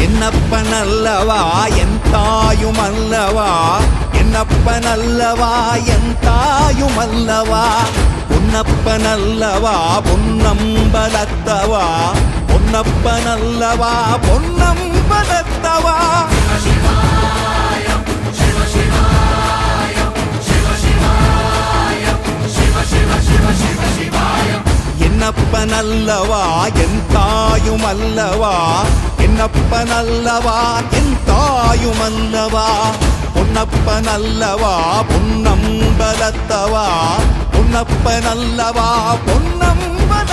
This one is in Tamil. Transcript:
என்னப்பனல்லவா என் தாயுமல்லவா, என்னப்பனல்லவா என் தாயுமல்லவா, பொன்னப்பனல்லவா பொன்னம்பலத்தவா, பொன்னப்பனல்லவா பொன்னம்பலத்தவா. என்னப்பனல்லவா என் தாயுமல்லவா, என்னப்பனல்லவா என் தாயுமல்லவா, பொன்னப்பனல்லவா பொன்னம்பலத்தவா, பொன்னப்பனல்லவா பொன்னம்பல